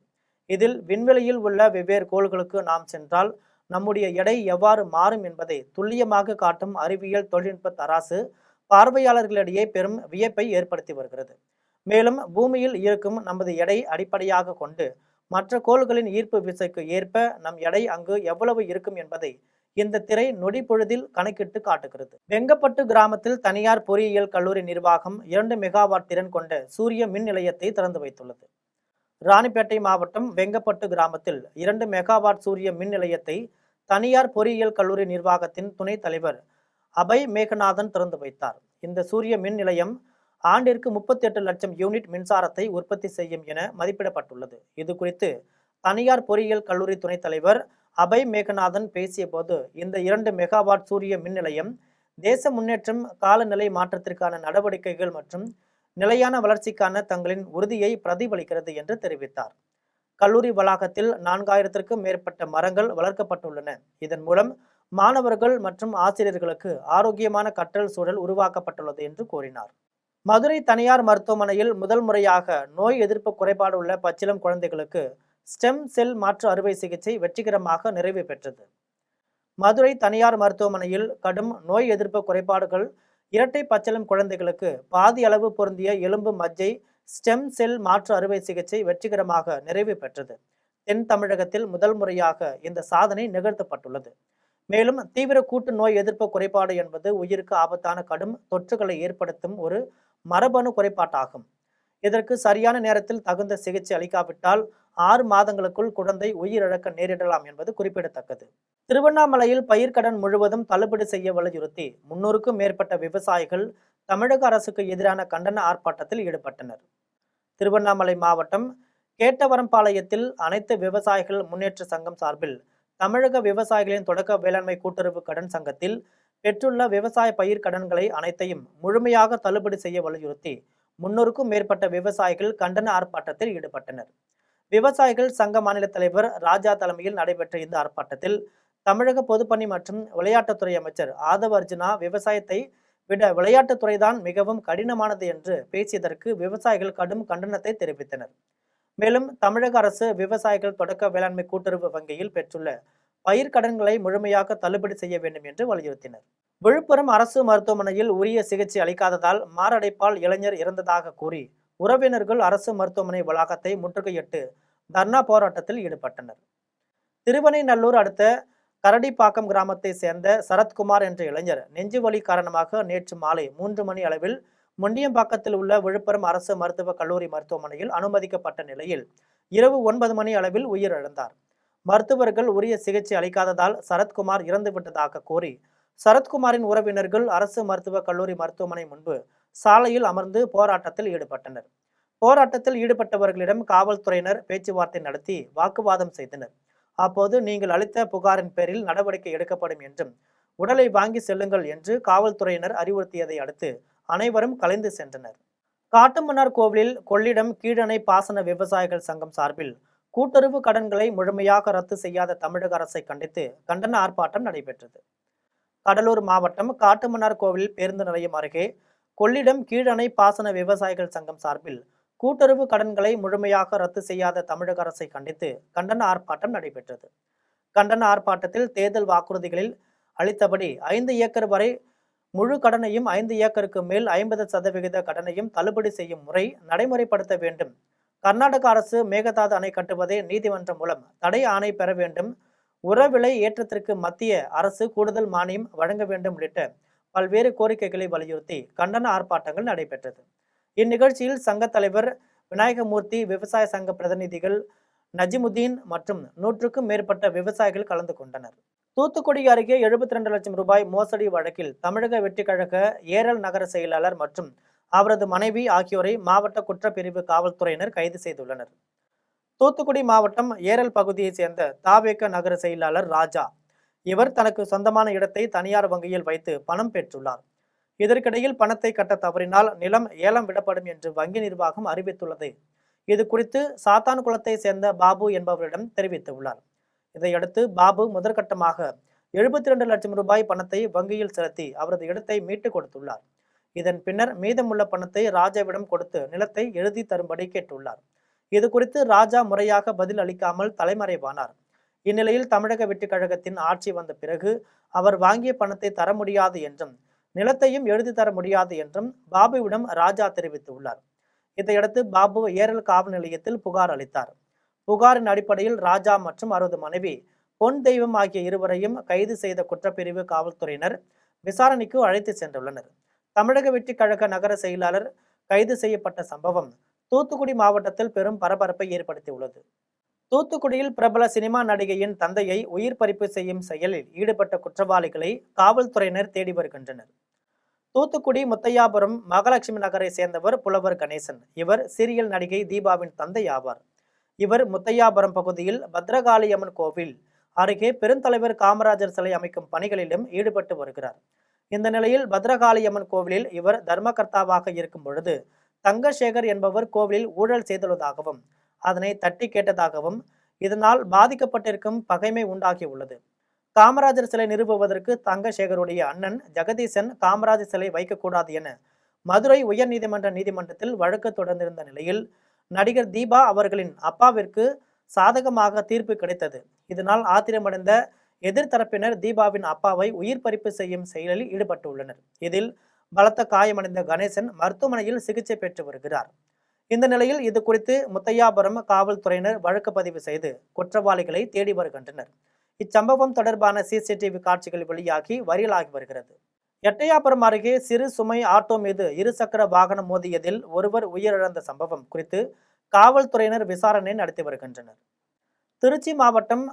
இதில் விண்வெளியில் உள்ள வெவ்வேறு கோள்களுக்கு நாம் சென்றால் நம்முடைய எடை எவ்வாறு மாறும் என்பதை துல்லியமாக காட்டும் அறிவியல் தொழில்நுட்ப தராசு பார்வையாளர்களிடையே பெரும் வியப்பை ஏற்படுத்தி வருகிறது. மேலும் பூமியில் இருக்கும் நமது எடை அடிப்படையாக கொண்டு மற்ற கோள்களின் ஈர்ப்பு விசைக்கு ஏற்ப நம் எடை அங்கு எவ்வளவு இருக்கும் என்பதை இந்த திரை நொடி பொழுதில் கணக்கிட்டு காட்டுகிறது. வெங்கப்பட்டு கிராமத்தில் தனியார் பொறியியல் கல்லூரி நிர்வாகம் 2 மெகாவாட் திறன் கொண்ட சூரிய மின் நிலையத்தை திறந்து வைத்துள்ளது. ராணிப்பேட்டை மாவட்டம் வெங்கப்பட்டு கிராமத்தில் 2 மெகாவாட் சூரிய மின் நிலையத்தை தனியார் பொறியியல் கல்லூரி நிர்வாகத்தின் துணைத் தலைவர் அபய் மேகநாதன் திறந்து வைத்தார். இந்த சூரிய மின் நிலையம் ஆண்டிற்கு 38 லட்சம் யூனிட் மின்சாரத்தை உற்பத்தி செய்யும் என மதிப்பிடப்பட்டுள்ளது. இது குறித்து தனியார் பொறியியல் கல்லூரி துணைத் தலைவர் அபய் மேகநாதன் பேசிய போது, இந்த 2 மெகாவாட் சூரிய மின் நிலையம் தேச முன்னேற்றம், காலநிலை மாற்றத்திற்கான நடவடிக்கைகள் மற்றும் நிலையான வளர்ச்சிக்கான தங்களின் உறுதியை பிரதிபலிக்கிறது என்று தெரிவித்தார். கல்லூரி வளாகத்தில் 4000க்கும் மேற்பட்ட மரங்கள் வளர்க்கப்பட்டுள்ளன. இதன் மூலம் மாணவர்கள் மற்றும் ஆசிரியர்களுக்கு ஆரோக்கியமான கற்றல் சூழல் உருவாக்கப்பட்டுள்ளது என்று கூறினார். மதுரை தனியார் மருத்துவமனையில் முதல் முறையாக நோய் எதிர்ப்பு குறைபாடு உள்ள பச்சிளம் குழந்தைகளுக்கு ஸ்டெம் செல் மாற்று அறுவை சிகிச்சை வெற்றிகரமாக நிறைவு பெற்றது. மதுரை தனியார் மருத்துவமனையில் கடும் நோய் எதிர்ப்பு குறைபாடுகள் இரட்டை பச்சிளம் குழந்தைகளுக்கு பாதி அளவு பொருந்திய எலும்பு மஜ்ஜை ஸ்டெம் செல் மாற்று அறுவை சிகிச்சை வெற்றிகரமாக நிறைவு பெற்றது. தென் தமிழகத்தில் முதல் முறையாக இந்த சாதனை நிகழ்த்தப்பட்டுள்ளது. மேலும் தீவிர கூட்டு நோய் எதிர்ப்பு குறைபாடு என்பது உயிருக்கு ஆபத்தான கடும் தொற்றுகளை ஏற்படுத்தும் ஒரு மரபணு குறைபாட்டாகும். இதற்கு சரியான நேரத்தில் தகுந்த சிகிச்சை அளிக்காவிட்டால் 6 மாதங்களுக்குள் குழந்தை உயிரிழக்க நேரிடலாம் என்பது குறிப்பிடத்தக்கது. திருவண்ணாமலையில் பயிர்க்கடன் முழுவதும் தள்ளுபடி செய்ய வலியுறுத்தி 300க்கும் மேற்பட்ட விவசாயிகள் தமிழக அரசுக்கு எதிரான கண்டன ஆர்ப்பாட்டத்தில் ஈடுபட்டனர். திருவண்ணாமலை மாவட்டம் கேட்டவரம்பாளையத்தில் அனைத்து விவசாயிகள் முன்னேற்ற சங்கம் சார்பில் தமிழக விவசாயிகளின் தொடக்க வேளாண்மை கூட்டுறவு கடன் சங்கத்தில் பெற்றுள்ள விவசாய பயிர் கடன்களை அனைத்தையும் முழுமையாக தள்ளுபடி செய்ய வலியுறுத்தி 300க்கும் மேற்பட்ட விவசாயிகள் கண்டன ஆர்ப்பாட்டத்தில் ஈடுபட்டனர். விவசாயிகள் சங்க மாநில தலைவர் ராஜா தலைமையில் நடைபெற்ற இந்த ஆர்ப்பாட்டத்தில் தமிழக பொதுப்பணி மற்றும் விளையாட்டுத்துறை அமைச்சர் ஆதவ அர்ஜுனா விவசாயத்தை விட விளையாட்டுத்துறைதான் மிகவும் கடினமானது என்று பேசியதற்கு விவசாயிகள் கடும் கண்டனத்தை தெரிவித்தனர். மேலும் தமிழக அரசு விவசாயிகள் தொடக்க வேளாண்மை கூட்டுறவு வங்கியில் பெற்றுள்ள பயிர் கடன்களை முழுமையாக தள்ளுபடி செய்ய வேண்டும் என்று வலியுறுத்தினர். விழுப்புரம் அரசு மருத்துவமனையில் உரிய சிகிச்சை அளிக்காததால் மாரடைப்பால் இளைஞர் இறந்ததாக கூறி உறவினர்கள் அரசு மருத்துவமனை வளாகத்தை முற்றுகையிட்டு தர்ணா போராட்டத்தில் ஈடுபட்டனர். திருவனைநல்லூர் அடுத்த கரடிப்பாக்கம் கிராமத்தை சேர்ந்த சரத்குமார் என்ற இளைஞர் நெஞ்சுவலி காரணமாக நேற்று மாலை 3 மணி அளவில் முண்டியம்பாக்கத்தில் உள்ள விழுப்புரம் அரசு மருத்துவக் கல்லூரி மருத்துவமனையில் அனுமதிக்கப்பட்ட நிலையில் இரவு 9 மணி அளவில் உயிரிழந்தார். மருத்துவர்கள் உரிய சிகிச்சை அளிக்காததால் சரத்குமார் இறந்துவிட்டதாக கூறி சரத்குமாரின் உறவினர்கள் அரசு மருத்துவக் கல்லூரி மருத்துவமனை முன்பு சாலையில் அமர்ந்து போராட்டத்தில் ஈடுபட்டனர். போராட்டத்தில் ஈடுபட்டவர்களிடம் காவல்துறையினர் பேச்சுவார்த்தை நடத்தி வாக்குவாதம் செய்தனர். அப்போது நீங்கள் அளித்த புகாரின் பேரில் நடவடிக்கை எடுக்கப்படும் என்றும் உடலை வாங்கி செல்லுங்கள் என்று காவல்துறையினர் அறிவுறுத்தியதை அடுத்து அனைவரும் கலைந்து சென்றனர். காட்டுமன்னார் கோவிலில் கொள்ளிடம் கீழணை பாசன விவசாயிகள் சங்கம் சார்பில் கூட்டுறவு கடன்களை முழுமையாக ரத்து செய்யாத தமிழக அரசை கண்டித்து கண்டன ஆர்ப்பாட்டம் நடைபெற்றது. கடலூர் மாவட்டம் காட்டுமன்னார் கோவில் பேருந்து நிலையம் அருகே கொள்ளிடம் கீழணை பாசன விவசாயிகள் சங்கம் சார்பில் கூட்டுறவு கடன்களை முழுமையாக ரத்து செய்யாத தமிழக அரசை கண்டித்து கண்டன ஆர்ப்பாட்டம் நடைபெற்றது. கண்டன ஆர்ப்பாட்டத்தில் தேர்தல் வாக்குறுதிகளில் அளித்தபடி 5 ஏக்கர் வரை முழு கடனையும் 5 ஏக்கருக்கு மேல் 50% கடனையும் தள்ளுபடி செய்யும் முறை நடைமுறைப்படுத்த வேண்டும். கர்நாடக அரசு மேகதாது அணை கட்டுவதை நீதிமன்றம் மூலம் தடை ஆணை பெற வேண்டும். உரவிலை ஏற்றத்திற்கு மத்திய அரசு கூடுதல் மானியம் வழங்க வேண்டும் உள்ளிட்ட பல்வேறு கோரிக்கைகளை வலியுறுத்தி கண்டன ஆர்ப்பாட்டங்கள் நடைபெற்றது. இந்நிகழ்ச்சியில் சங்க தலைவர் விநாயகமூர்த்தி, விவசாய சங்க பிரதிநிதிகள் நஜிமுதீன் மற்றும் 100க்கும் மேற்பட்ட விவசாயிகள் கலந்து கொண்டனர். தூத்துக்குடி அருகே 72 லட்சம் ரூபாய் மோசடி வழக்கில் தமிழக வெற்றி கழக ஏரல் நகர செயலாளர் மற்றும் அவரது மனைவி ஆகியோரை மாவட்ட குற்றப்பிரிவு காவல்துறையினர் கைது செய்துள்ளனர். தூத்துக்குடி மாவட்டம் ஏரல் பகுதியைச் சேர்ந்த தாவேக நகர செயலாளர் ராஜா. இவர் தனக்கு சொந்தமான இடத்தை தனியார் வங்கியில் வைத்து பணம் பெற்றுள்ளார். இதற்கிடையில் பணத்தை கட்ட தவறினால் நிலம் ஏலம் விடப்படும் என்று வங்கி நிர்வாகம் அறிவித்துள்ளது. இது குறித்து சாத்தான்குளத்தை சேர்ந்த பாபு என்பவரிடம் தெரிவித்துள்ளார். இதையடுத்து பாபு முதற்கட்டமாக 72 லட்சம் ரூபாய் பணத்தை வங்கியில் செலுத்தி அவரது இடத்தை மீட்டு கொடுத்துள்ளார். இதன் பின்னர் மீதமுள்ள பணத்தை ராஜாவிடம் கொடுத்து நிலத்தை எழுதி தரும்படி கேட்டுள்ளார். இது குறித்து ராஜா முறையாக பதில் அளிக்காமல் தலைமறைவானார். இந்நிலையில் தமிழக வெற்றி கழகத்தின் ஆட்சி வந்த பிறகு அவர் வாங்கிய பணத்தை தர முடியாது என்றும் நிலத்தையும் எழுதி தர முடியாது என்றும் பாபுவிடம் ராஜா தெரிவித்துள்ளார். இதையடுத்து பாபு ஏரல் காவல் நிலையத்தில் புகார் அளித்தார். புகாரின் அடிப்படையில் ராஜா மற்றும் அவரது மனைவி பொன் தெய்வம் ஆகிய இருவரையும் கைது செய்த குற்றப்பிரிவு காவல்துறையினர் விசாரணைக்கு அழைத்து சென்றுள்ளனர். தமிழக வெற்றி கழக நகர செயலாளர் கைது செய்யப்பட்ட சம்பவம் தூத்துக்குடி மாவட்டத்தில் பெரும் பரபரப்பை ஏற்படுத்தியுள்ளது. தூத்துக்குடியில் பிரபல சினிமா நடிகையின் தந்தையை உயிர் பறிப்பு செய்யும் செயலில் ஈடுபட்ட குற்றவாளிகளை காவல்துறையினர் தேடி வருகின்றனர். தூத்துக்குடி முத்தையாபுரம் மகாலட்சுமி நகரை சேர்ந்தவர் புலவர் கணேசன். இவர் சீரியல் நடிகை தீபாவின் தந்தை ஆவார். இவர் முத்தையாபுரம் பகுதியில் பத்ரகாளியம்மன் கோவில் அருகே பெருந்தலைவர் காமராஜர் சிலை அமைக்கும் பணிகளிலும் ஈடுபட்டு வருகிறார். இந்த நிலையில் பத்ரகாளியம்மன் கோவிலில் இவர் தர்மகர்த்தாவாக இருக்கும் பொழுது தங்கசேகர் என்பவர் கோவிலில் ஊழல் செய்துள்ளதாகவும் அதனை தட்டி கேட்டதாகவும் இதனால் பாதிக்கப்பட்டிருக்கும் பகைமை உண்டாகியுள்ளது. காமராஜர் சிலை நிறுவுவதற்கு தங்கசேகருடைய அண்ணன் ஜெகதீசன் காமராஜர் சிலை வைக்கக்கூடாது என மதுரை உயர்நீதிமன்ற நீதிமன்றத்தில் வழக்கு தொடர்ந்திருந்த நிலையில் நடிகர் தீபா அவர்களின் அப்பாவிற்கு சாதகமாக தீர்ப்பு கிடைத்தது. இதனால் ஆத்திரமடைந்த எதிர்த்தரப்பினர் தீபாவின் அப்பாவை உயிர் பறிப்பு செய்யும் செயலில் ஈடுபட்டுள்ளனர். இதில் பலத்த காயமடைந்த கணேசன் மருத்துவமனையில் சிகிச்சை பெற்று வருகிறார். இந்த நிலையில் இது குறித்து முத்தையாபுரம் காவல்துறையினர் வழக்கு பதிவு செய்து குற்றவாளிகளை தேடி வருகின்றனர். இச்சம்பவம் தொடர்பான சிசிடிவி காட்சிகள் வெளியாகி வைரலாகி வருகிறது. எட்டயாபுரம் அருகே சிறு சுமை ஆட்டோ மீது இருசக்கர வாகனம் மோதியதில் ஒருவர் உயிரிழந்த சம்பவம் குறித்து காவல்துறையினர் விசாரணை நடத்தி வருகின்றனர். திருச்சி மாவட்டம்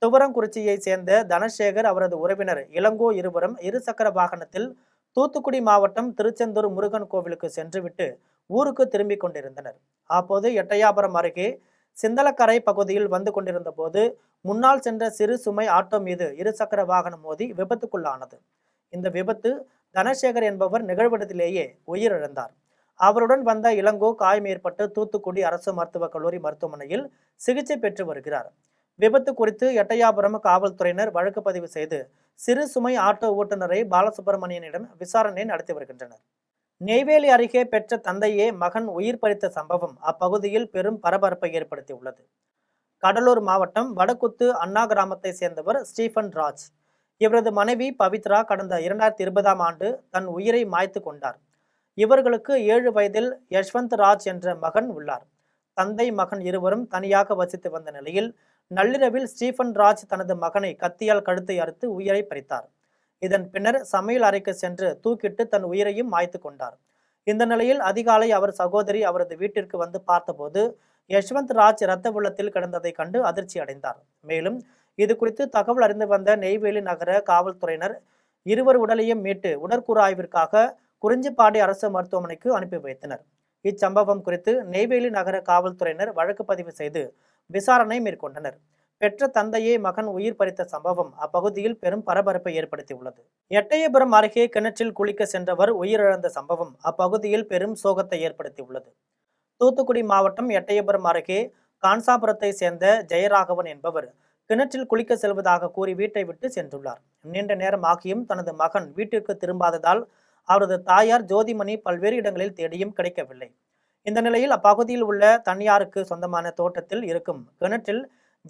துவரங்குறிச்சியை சேர்ந்த தனசேகர் அவரது உறவினர் இளங்கோ இருவரும் இருசக்கர வாகனத்தில் தூத்துக்குடி மாவட்டம் திருச்செந்தூர் முருகன் கோவிலுக்கு சென்றுவிட்டு ஊருக்கு திரும்பிக் கொண்டிருந்தனர். அப்போது எட்டயாபுரம் அருகே சிந்தலக்கரை பகுதியில் வந்து கொண்டிருந்த போது முன்னால் சென்ற சிறு சுமை ஆட்டோ மீது இருசக்கர வாகனம் மோதி விபத்துக்குள்ளானது. இந்த விபத்து தனசேகர் என்பவர் நிகழ்விடத்திலேயே உயிரிழந்தார். அவருடன் வந்த இளங்கோ காயம் ஏற்பட்டு தூத்துக்குடி அரசு மருத்துவக் கல்லூரி மருத்துவமனையில் சிகிச்சை பெற்று வருகிறார். விபத்து குறித்து எட்டயாபுரம் காவல்துறையினர் வழக்கு பதிவு செய்து சிறு சுமை ஆட்டோ ஓட்டுநரை பாலசுப்ரமணியனிடம் விசாரணை நடத்தி வருகின்றனர். நெய்வேலி அருகே பெற்ற தந்தையே மகன் உயிர் பறித்த சம்பவம் அப்பகுதியில் பெரும் பரபரப்பை ஏற்படுத்தியுள்ளது. கடலூர் மாவட்டம் வடக்குத்து அண்ணா கிராமத்தை சேர்ந்தவர் ஸ்டீபன் ராஜ். இவரது மனைவி பவித்ரா கடந்த 2020ஆம் ஆண்டு தன் உயிரை மாய்த்து கொண்டார். இவர்களுக்கு 7 வயதில் யஷ்வந்த் ராஜ் என்ற மகன் உள்ளார். தந்தை மகன் இருவரும் தனியாக வசித்து வந்த நிலையில் நள்ளிரவில் ஸ்டீபன் ராஜ் தனது மகனை கத்தியால் கழுத்தை அறுத்து உயிரை பறித்தார். இதன் பின்னர் சமையல் அறைக்கு சென்று தூக்கிட்டு தன் உயிரையும் மாய்த்து கொண்டார். இந்த நிலையில் அதிகாலை அவர் சகோதரி அவரது வீட்டிற்கு வந்து பார்த்தபோது யஷ்வந்த் ராஜ் இரத்த வெள்ளத்தில் கிடந்ததை கண்டு அதிர்ச்சி அடைந்தார். மேலும் இது குறித்து தகவல் அறிந்து வந்த நெய்வேலி நகர காவல்துறையினர் இருவர் உடலையும் மீட்டு உடற்கூறாய்விற்காக குறிஞ்சிப்பாடி அரசு மருத்துவமனைக்கு அனுப்பி வைத்தனர். இச்சம்பவம் குறித்து நெய்வேலி நகர காவல்துறையினர் வழக்கு பதிவு செய்து விசாரணை மேற்கொண்டனர். பெற்ற தந்தையே மகன் உயிர் பறித்த சம்பவம் அப்பகுதியில் பெரும் பரபரப்பை ஏற்படுத்தியுள்ளது. எட்டயபுரம் அருகே கிணற்றில் குளிக்க சென்றவர் உயிரிழந்த சம்பவம் அப்பகுதியில் பெரும் சோகத்தை ஏற்படுத்தியுள்ளது. தூத்துக்குடி மாவட்டம் எட்டயபுரம் அருகே கான்சாபுரத்தை சேர்ந்த ஜெயராகவன் என்பவர் கிணற்றில் குளிக்க செல்வதாக கூறி வீட்டை விட்டு சென்றுள்ளார். நீண்ட நேரம் ஆகியும் தனது மகன் வீட்டிற்கு திரும்பாததால் அவரது தாயார் ஜோதிமணி பல்வேறு இடங்களில் தேடியும் கிடைக்கவில்லை. இந்த நிலையில் அப்பகுதியில் உள்ள தனியாருக்கு சொந்தமான தோட்டத்தில் இருக்கும் கிணற்றில்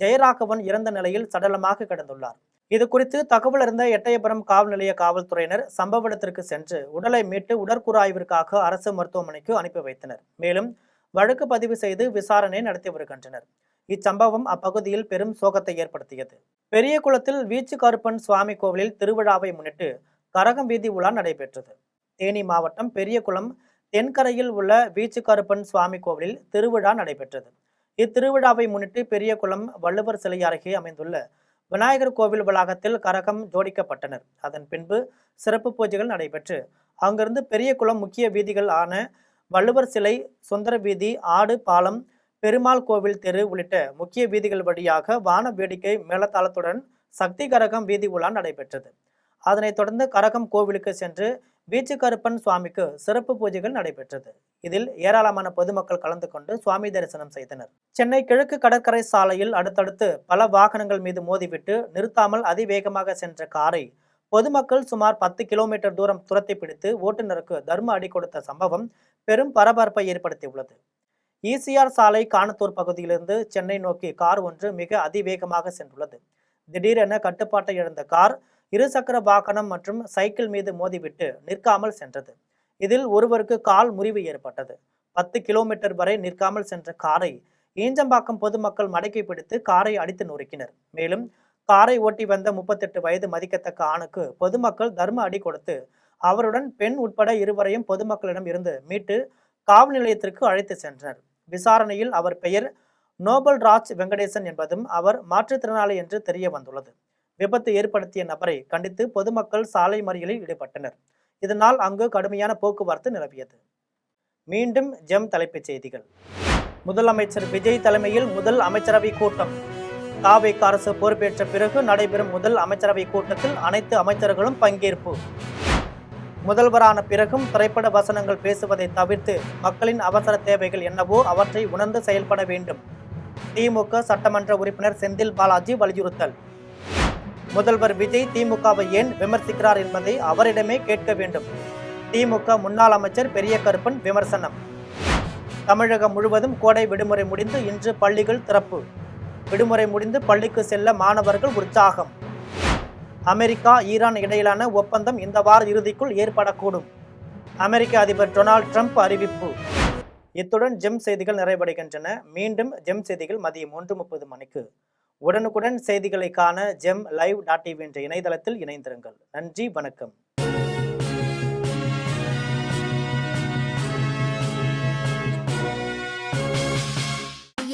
ஜெயராகவன் இறந்த நிலையில் சடலமாக கிடந்துள்ளார். இது குறித்து தகவல் அறிந்த எட்டயபுரம் காவல் நிலைய காவல்துறையினர் சம்பவ இடத்திற்கு சென்று உடலை மீட்டு உடற்கூறாய்விற்காக அரசு மருத்துவமனைக்கு அனுப்பி வைத்தனர். மேலும் வழக்கு பதிவு செய்து விசாரணை நடத்தி வருகின்றனர். இச்சம்பவம் அப்பகுதியில் பெரும் சோகத்தை ஏற்படுத்தியது. பெரியகுளத்தில் வீச்சு கருப்பன் சுவாமி கோவிலில் திருவிழாவை முன்னிட்டு கரகம் வீதி உலா நடைபெற்றது. தேனி மாவட்டம் பெரியகுளம் தென்கரையில் உள்ள வீச்சு கருப்பன் சுவாமி கோவிலில் திருவிழா நடைபெற்றது. இத்திருவிழாவை முன்னிட்டு பெரியகுளம் வள்ளுவர் சிலை அருகே அமைந்துள்ள விநாயகர் கோவில் வளாகத்தில் கரகம் ஜோடிக்கப்பட்டனர். அதன் பின்பு சிறப்பு பூஜைகள் நடைபெற்று அங்கிருந்து பெரியகுளம் முக்கிய வீதிகள் ஆன வள்ளுவர் சிலை, சுந்தர வீதி, ஆடு பாலம், பெருமாள் கோவில் தெரு உள்ளிட்ட முக்கிய வீதிகள் வழியாக வான வேடிக்கை மேளதாளத்துடன் சக்தி கரகம் வீதி உலா நடைபெற்றது. அதனைத் தொடர்ந்து கரகம் கோவிலுக்கு சென்று வீச்சு கருப்பன் சுவாமிக்கு சிறப்பு பூஜைகள் நடைபெற்றது. இதில் ஏராளமான பொதுமக்கள் கலந்து கொண்டு சுவாமி தரிசனம் செய்தனர். சென்னை கிழக்கு கடற்கரை சாலையில் அடுத்தடுத்து பல வாகனங்கள் மீது மோதிவிட்டு நிறுத்தாமல் அதிவேகமாக சென்ற காரை பொதுமக்கள் சுமார் 10 கிலோமீட்டர் தூரம் துரத்தி பிடித்து ஓட்டுநருக்கு தர்ம அடி கொடுத்த சம்பவம் பெரும் பரபரப்பை ஏற்படுத்தியுள்ளது. ஈசிஆர் சாலை காணத்தூர் பகுதியிலிருந்து சென்னை நோக்கி கார் ஒன்று மிக அதிவேகமாக சென்றுள்ளது. திடீரென கட்டுப்பாட்டை இழந்த கார் இருசக்கர வாகனம் மற்றும் சைக்கிள் மீது மோதிவிட்டு நிற்காமல் சென்றது. இதில் ஒருவருக்கு கால் முறிவு ஏற்பட்டது. 10 கிலோமீட்டர் வரை நிற்காமல் சென்ற காரை ஈஞ்சம்பாக்கம் பொதுமக்கள் மடக்கி பிடித்து காரை அடித்து நொறுக்கினர். மேலும் காரை ஓட்டி வந்த 38 வயது மதிக்கத்தக்க ஆணுக்கு பொதுமக்கள் தர்ம அடி கொடுத்து அவருடன் பெண் உட்பட இருவரையும் பொதுமக்களிடம் இருந்து மீட்டு காவல் நிலையத்திற்கு அழைத்து சென்றனர். விசாரணையில் அவர் பெயர் நோபல் ராஜ் வெங்கடேசன் என்பதும் அவர் மாற்றுத்திறனாளி என்று தெரிய வந்துள்ளது. விபத்து ஏற்படுத்திய நபரை கண்டித்து பொதுமக்கள் சாலை மறியலில் ஈடுபட்டனர். இதனால் அங்கு கடுமையான போக்குவரத்து நிலவியது. மீண்டும் ஜெம் தலைப்புச் செய்திகள். முதலமைச்சர் விஜய் தலைமையில் முதல் அமைச்சரவை கூட்டம். தாவேக அரசு பொறுப்பேற்ற பிறகு நடைபெறும் முதல் அமைச்சரவை கூட்டத்தில் அனைத்து அமைச்சர்களும் பங்கேற்பு. முதல்வரான பிறகும் திரைப்பட வசனங்கள் பேசுவதை தவிர்த்து மக்களின் அவசர தேவைகள் என்னவோ அவற்றை உணர்ந்து செயல்பட வேண்டும். திமுக சட்டமன்ற உறுப்பினர் செந்தில் பாலாஜி வலியுறுத்தல். முதல்வர் விஜய் திமுகவை ஏன் விமர்சிக்கிறார் என்பதை அவரிடமே கேட்க வேண்டும். திமுக முன்னாள் அமைச்சர் பெரிய கருப்பன் விமர்சனம். தமிழகம் முழுவதும் கோடை விடுமுறை முடிந்து இன்று பள்ளிகள் திறப்பு. விடுமுறை முடிந்து பள்ளிக்கு செல்ல மாணவர்கள் உற்சாகம். அமெரிக்கா ஈரான் இடையிலான ஒப்பந்தம் இந்த வார இறுதிக்குள் ஏற்படக்கூடும். அமெரிக்க அதிபர் டொனால்ட் ட்ரம்ப் அறிவிப்பு. இத்துடன் ஜெம் செய்திகள் நிறைவடைகின்றன. மீண்டும் ஜெம் செய்திகள் மதியம் 1:30 மணிக்கு. உடனுக்குடன் செய்திகளை காண ஜெம் live.tv என்ற இணையதளத்தில் இணைந்திருங்கள். நன்றி, வணக்கம்.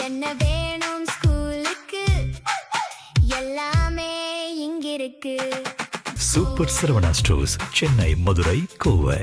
என்ன வேணும் ஸ்கூலுக்கு, எல்லாமே இங்கிருக்கு. Super Saravana stores, Chennai, Madurai, Kovai.